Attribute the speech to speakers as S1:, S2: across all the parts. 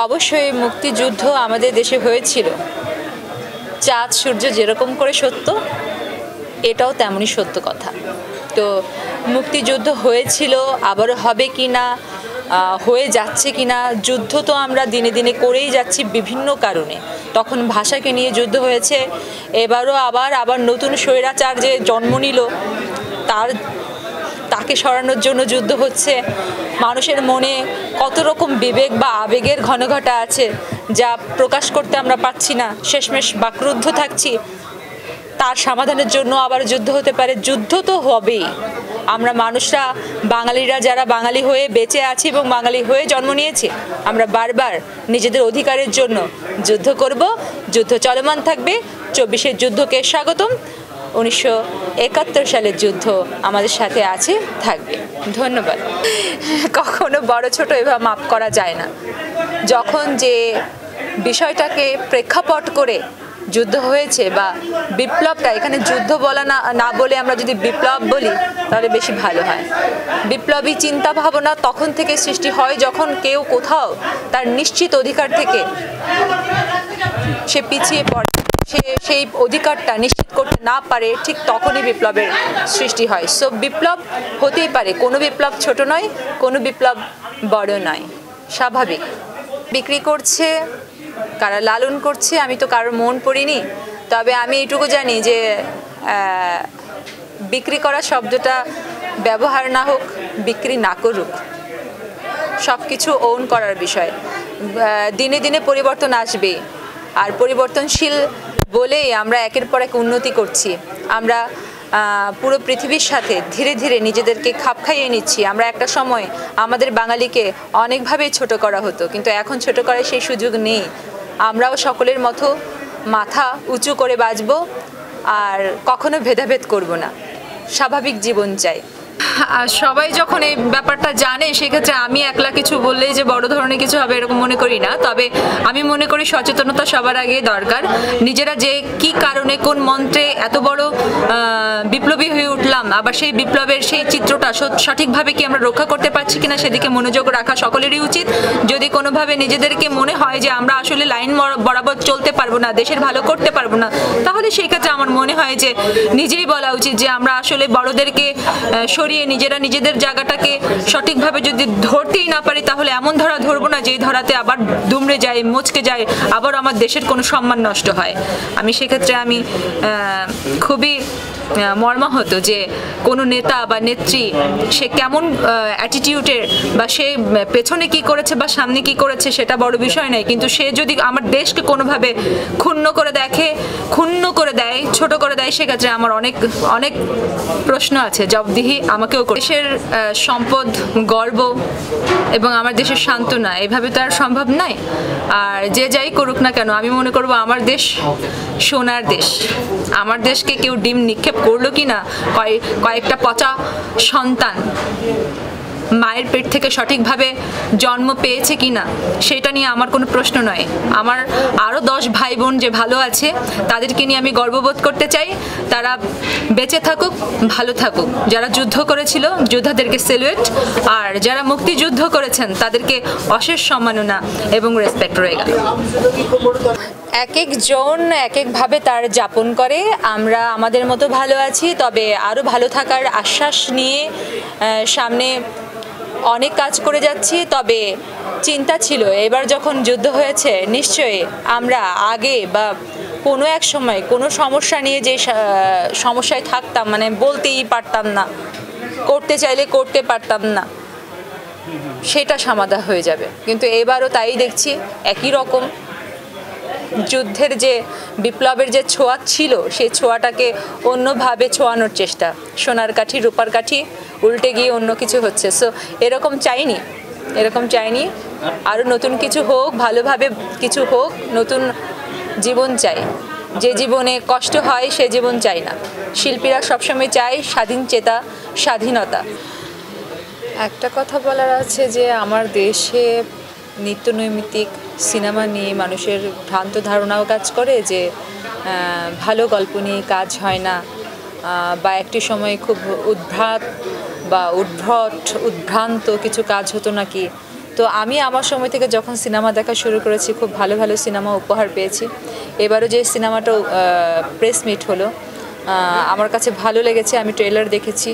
S1: অবশ্যই মুক্তিযুদ্ধ আমাদের দেশে হয়েছিল। চাঁদ সূর্য যেরকম করে সত্য, এটাও তেমনই সত্য কথা। তো মুক্তিযুদ্ধ হয়েছিল, আবারও হবে কি না, হয়ে যাচ্ছে কি না, যুদ্ধ তো আমরা দিনে দিনে করেই যাচ্ছি বিভিন্ন কারণে। তখন ভাষাকে নিয়ে যুদ্ধ হয়েছে, এবারও আবার নতুন স্বৈরাচার যে জন্ম নিল তাকে সরানোর জন্য যুদ্ধ হচ্ছে। মানুষের মনে কত রকম বিবেক বা আবেগের ঘনঘটা আছে যা প্রকাশ করতে আমরা পাচ্ছি না, শেষমেশ বাকরুদ্ধ থাকছি। তার সমাধানের জন্য আবার যুদ্ধ হতে পারে, যুদ্ধ তো হবেই। আমরা মানুষরা, বাঙালিরা যারা বাঙালি হয়ে বেঁচে আছি এবং বাঙালি হয়ে জন্ম নিয়েছি, আমরা বারবার নিজেদের অধিকারের জন্য যুদ্ধ করব। যুদ্ধ চলমান থাকবে। 24-এর যুদ্ধকে স্বাগতম। 1971 সালের যুদ্ধ আমাদের সাথে আছে, থাকবে। ধন্যবাদ। কখনো বড় ছোট এভাবে মাপ করা যায় না। যখন যে বিষয়টাকে প্রেক্ষাপট করে যুদ্ধ হয়েছে বা বিপ্লবটা, এখানে যুদ্ধ বলা না বলে আমরা যদি বিপ্লব বলি তাহলে বেশি ভালো হয়। বিপ্লবী চিন্তা ভাবনা তখন থেকে সৃষ্টি হয় যখন কেউ কোথাও তার নিশ্চিত অধিকার থেকে সে পিছিয়ে পড়ে, সে সেই অধিকারটা নিশ্চিত করতে না পারে, ঠিক তখনই বিপ্লবের সৃষ্টি হয়। সো বিপ্লব হতেই পারে, কোনো বিপ্লব ছোট নয়, কোনো বিপ্লব বড় নয়, স্বাভাবিক। বিক্রি করছে, কারা লালন করছে, আমি তো কারোর মন পড়িনি। তবে আমি এইটুকু জানি যে বিক্রি করা শব্দটা ব্যবহার না হোক, বিক্রি না করুক, সব কিছু ওন করার বিষয়। দিনে দিনে পরিবর্তন আসবে, আর পরিবর্তনশীল বলেই আমরা একের পর এক উন্নতি করছি। আমরা পুরো পৃথিবীর সাথে ধীরে ধীরে নিজেদেরকে খাপ খাইয়ে নিচ্ছি। আমরা একটা সময় আমাদের বাঙালিকে অনেকভাবেই ছোট করা হতো, কিন্তু এখন ছোট করার সেই সুযোগ নেই। আমরাও সকলের মতো মাথা উঁচু করে বাঁচব, আর কখনো ভেদাভেদ করব না। স্বাভাবিক জীবন চাই। সবাই যখন এই ব্যাপারটা জানে, সেক্ষেত্রে আমি একলা কিছু বললেই যে বড় ধরনের কিছু হবে এরকম মনে করি না। তবে আমি মনে করি সচেতনতা সবার আগে দরকার। নিজেরা যে কি কারণে কোন মন্ত্রে এত বড় বিপ্লবী হয়ে উঠলাম, আবার সেই বিপ্লবের সেই চিত্রটা সঠিকভাবে কি আমরা রক্ষা করতে পারছি কিনা সেদিকে মনোযোগ রাখা সকলেরই উচিত। যদি কোনোভাবে নিজেদেরকে মনে হয় যে আমরা আসলে লাইন বরাবর চলতে পারবো না, দেশের ভালো করতে পারবো না, তাহলে সেই ক্ষেত্রে আমার মনে হয় যে নিজেই বলা উচিত যে আমরা আসলে বড়দেরকে সরিয়ে নিজেরা নিজেদের জায়গাটাকে সঠিকভাবে যদি ধরতেই না পারি, তাহলে এমন ধরা ধরবো না যেই ধরাতে আবার দুমড়ে যায়, মচকে যায়, আবার আমার দেশের কোনো সম্মান নষ্ট হয়। আমি সেক্ষেত্রে আমি খুবই মর্মাহত যে কোনো নেতা বা নেত্রী সে কেমন অ্যাটিটিউডের, বা সে পেছনে কি করেছে বা সামনে কি করেছে সেটা বড় বিষয় নয়, কিন্তু সে যদি আমার দেশকে কোনোভাবে ক্ষুণ্ণ করে দেয়, ছোট করে দেয়, সেক্ষেত্রে আমার অনেক অনেক প্রশ্ন আছে, জবাবদিহি আমাকেও করে। দেশের সম্পদ, গর্ব এবং আমার দেশের সান্ত্বনা, এভাবে তো আর সম্ভব নয়। আর যে যাই করুক না কেন, আমি মনে করবো আমার দেশ সোনার দেশ। আমার দেশকে কেউ ডিম নিক্ষেপ করলো কি না, কয়েকটা পচা সন্তান মায়ের পেট থেকে সঠিকভাবে জন্ম পেয়েছে কিনা, সেটা নিয়ে আমার কোনো প্রশ্ন নয়। আমার আরও 10 ভাই বোন যে ভালো আছে, তাদেরকে নিয়ে আমি গর্ববোধ করতে চাই। তারা বেঁচে থাকুক, ভালো থাকুক। যারা যুদ্ধ করেছিল যোদ্ধাদেরকে সেলুয়েট, আর যারা মুক্তিযুদ্ধ করেছেন তাদেরকে অশেষ সম্মাননা এবং রেসপেক্ট রয়ে গেল। এক একজন এক একভাবে তার যাপন করে। আমরা আমাদের মতো ভালো আছি, তবে আরও ভালো থাকার আশ্বাস নিয়ে সামনে অনেক কাজ করে যাচ্ছি। তবে চিন্তা ছিল এবার যখন যুদ্ধ হয়েছে, নিশ্চয়ই আমরা আগে বা কোনো এক সময় কোনো সমস্যা নিয়ে যে সমস্যায় থাকতাম, মানে বলতেই পারতাম না, করতে চাইলে করতে পারতাম না, সেটা সমাধা হয়ে যাবে। কিন্তু এবারও তাই দেখছি, একই রকম যুদ্ধের যে বিপ্লবের যে ছোঁয়া ছিল, সেই ছোঁয়াটাকে অন্যভাবে ছোঁয়ানোর চেষ্টা। সোনার কাঠি রূপার কাঠি উল্টে গিয়ে অন্য কিছু হচ্ছে। সো এরকম চাইনি। আরও নতুন কিছু হোক, ভালোভাবে কিছু হোক, নতুন জীবন চাই। যে জীবনে কষ্ট হয় সে জীবন চাই না। শিল্পীরা সবসময় চায় স্বাধীন চেতা, স্বাধীনতা। একটা কথা বলার আছে যে আমার দেশে নিত্যনৈমিত্তিক সিনেমা নিয়ে মানুষের ভ্রান্ত ধারণাও কাজ করে যে ভালো গল্প নিয়ে কাজ হয় না, বা একটি সময় খুব উদ্ভ্রান্ত কিছু কাজ হতো নাকি। তো আমি আমার সময় থেকে যখন সিনেমা দেখা শুরু করেছি খুব ভালো ভালো সিনেমা উপহার পেয়েছি। এবারও যে সিনেমাটা প্রেস মিট হলো আমার কাছে ভালো লেগেছে, আমি ট্রেলার দেখেছি।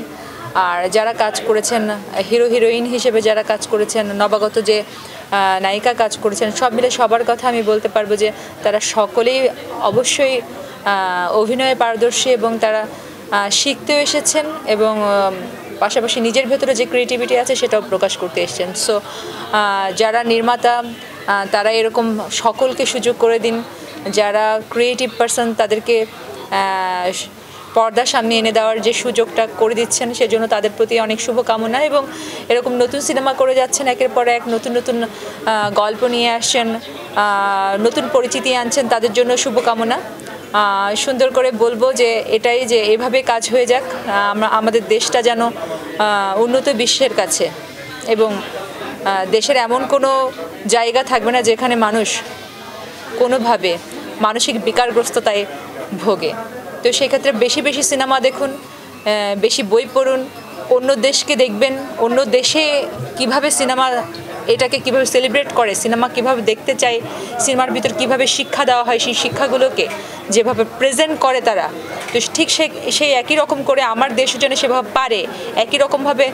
S1: আর যারা কাজ করেছেন হিরো হিরোইন হিসেবে যারা কাজ করেছেন, নবাগত যে নায়িকা কাজ করেছেন, সব মিলে সবার কথা আমি বলতে পারবো যে তারা সকলেই অবশ্যই অভিনয়ে পারদর্শী এবং তারা শিখতেও এসেছেন এবং পাশাপাশি নিজের ভেতরে যে ক্রিয়েটিভিটি আছে সেটাও প্রকাশ করতে এসেছেন। সো যারা নির্মাতা তারা এরকম সকলকে সুযোগ করে দিন, যারা ক্রিয়েটিভ পারসন তাদেরকে পর্দার সামনে এনে দেওয়ার যে সুযোগটা করে দিচ্ছেন সেজন্য তাদের প্রতি অনেক শুভকামনা। এবং এরকম নতুন সিনেমা করে যাচ্ছেন, একের পর এক নতুন নতুন গল্প নিয়ে আসছেন, নতুন পরিচিতি আনছেন, তাদের জন্য শুভকামনা। সুন্দর করে বলবো যে এটাই যে এভাবে কাজ হয়ে যাক, আমাদের দেশটা যেন উন্নত বিশ্বের কাছে এবং দেশের এমন কোনো জায়গা থাকবে না যেখানে মানুষ কোনোভাবে মানসিক বিকারগ্রস্ততায় ভোগে। তো সেক্ষেত্রে বেশি বেশি সিনেমা দেখুন, বেশি বই পড়ুন, অন্য দেশকে দেখবেন, অন্য দেশে কিভাবে সিনেমা এটাকে কিভাবে সেলিব্রেট করে, সিনেমা কিভাবে দেখতে চায়, সিনেমার ভিতর কিভাবে শিক্ষা দেওয়া হয়, সেই শিক্ষাগুলোকে যেভাবে প্রেজেন্ট করে তারা, তো ঠিক সেই একই রকম করে আমার দেশও যেন সেভাবে পারে, একই রকমভাবে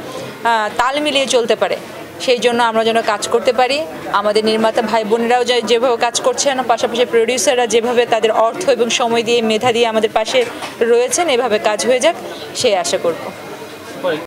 S1: তাল মিলিয়ে চলতে পারে, সেই জন্য আমরা যেন কাজ করতে পারি। আমাদের নির্মাতা ভাই বোনেরাও যেভাবে কাজ করছেন, পাশাপাশি প্রডিউসাররা যেভাবে তাদের অর্থ এবং সময় দিয়ে মেধা দিয়ে আমাদের পাশে রয়েছেন, এভাবে কাজ হয়ে যাক সেই আশা করব।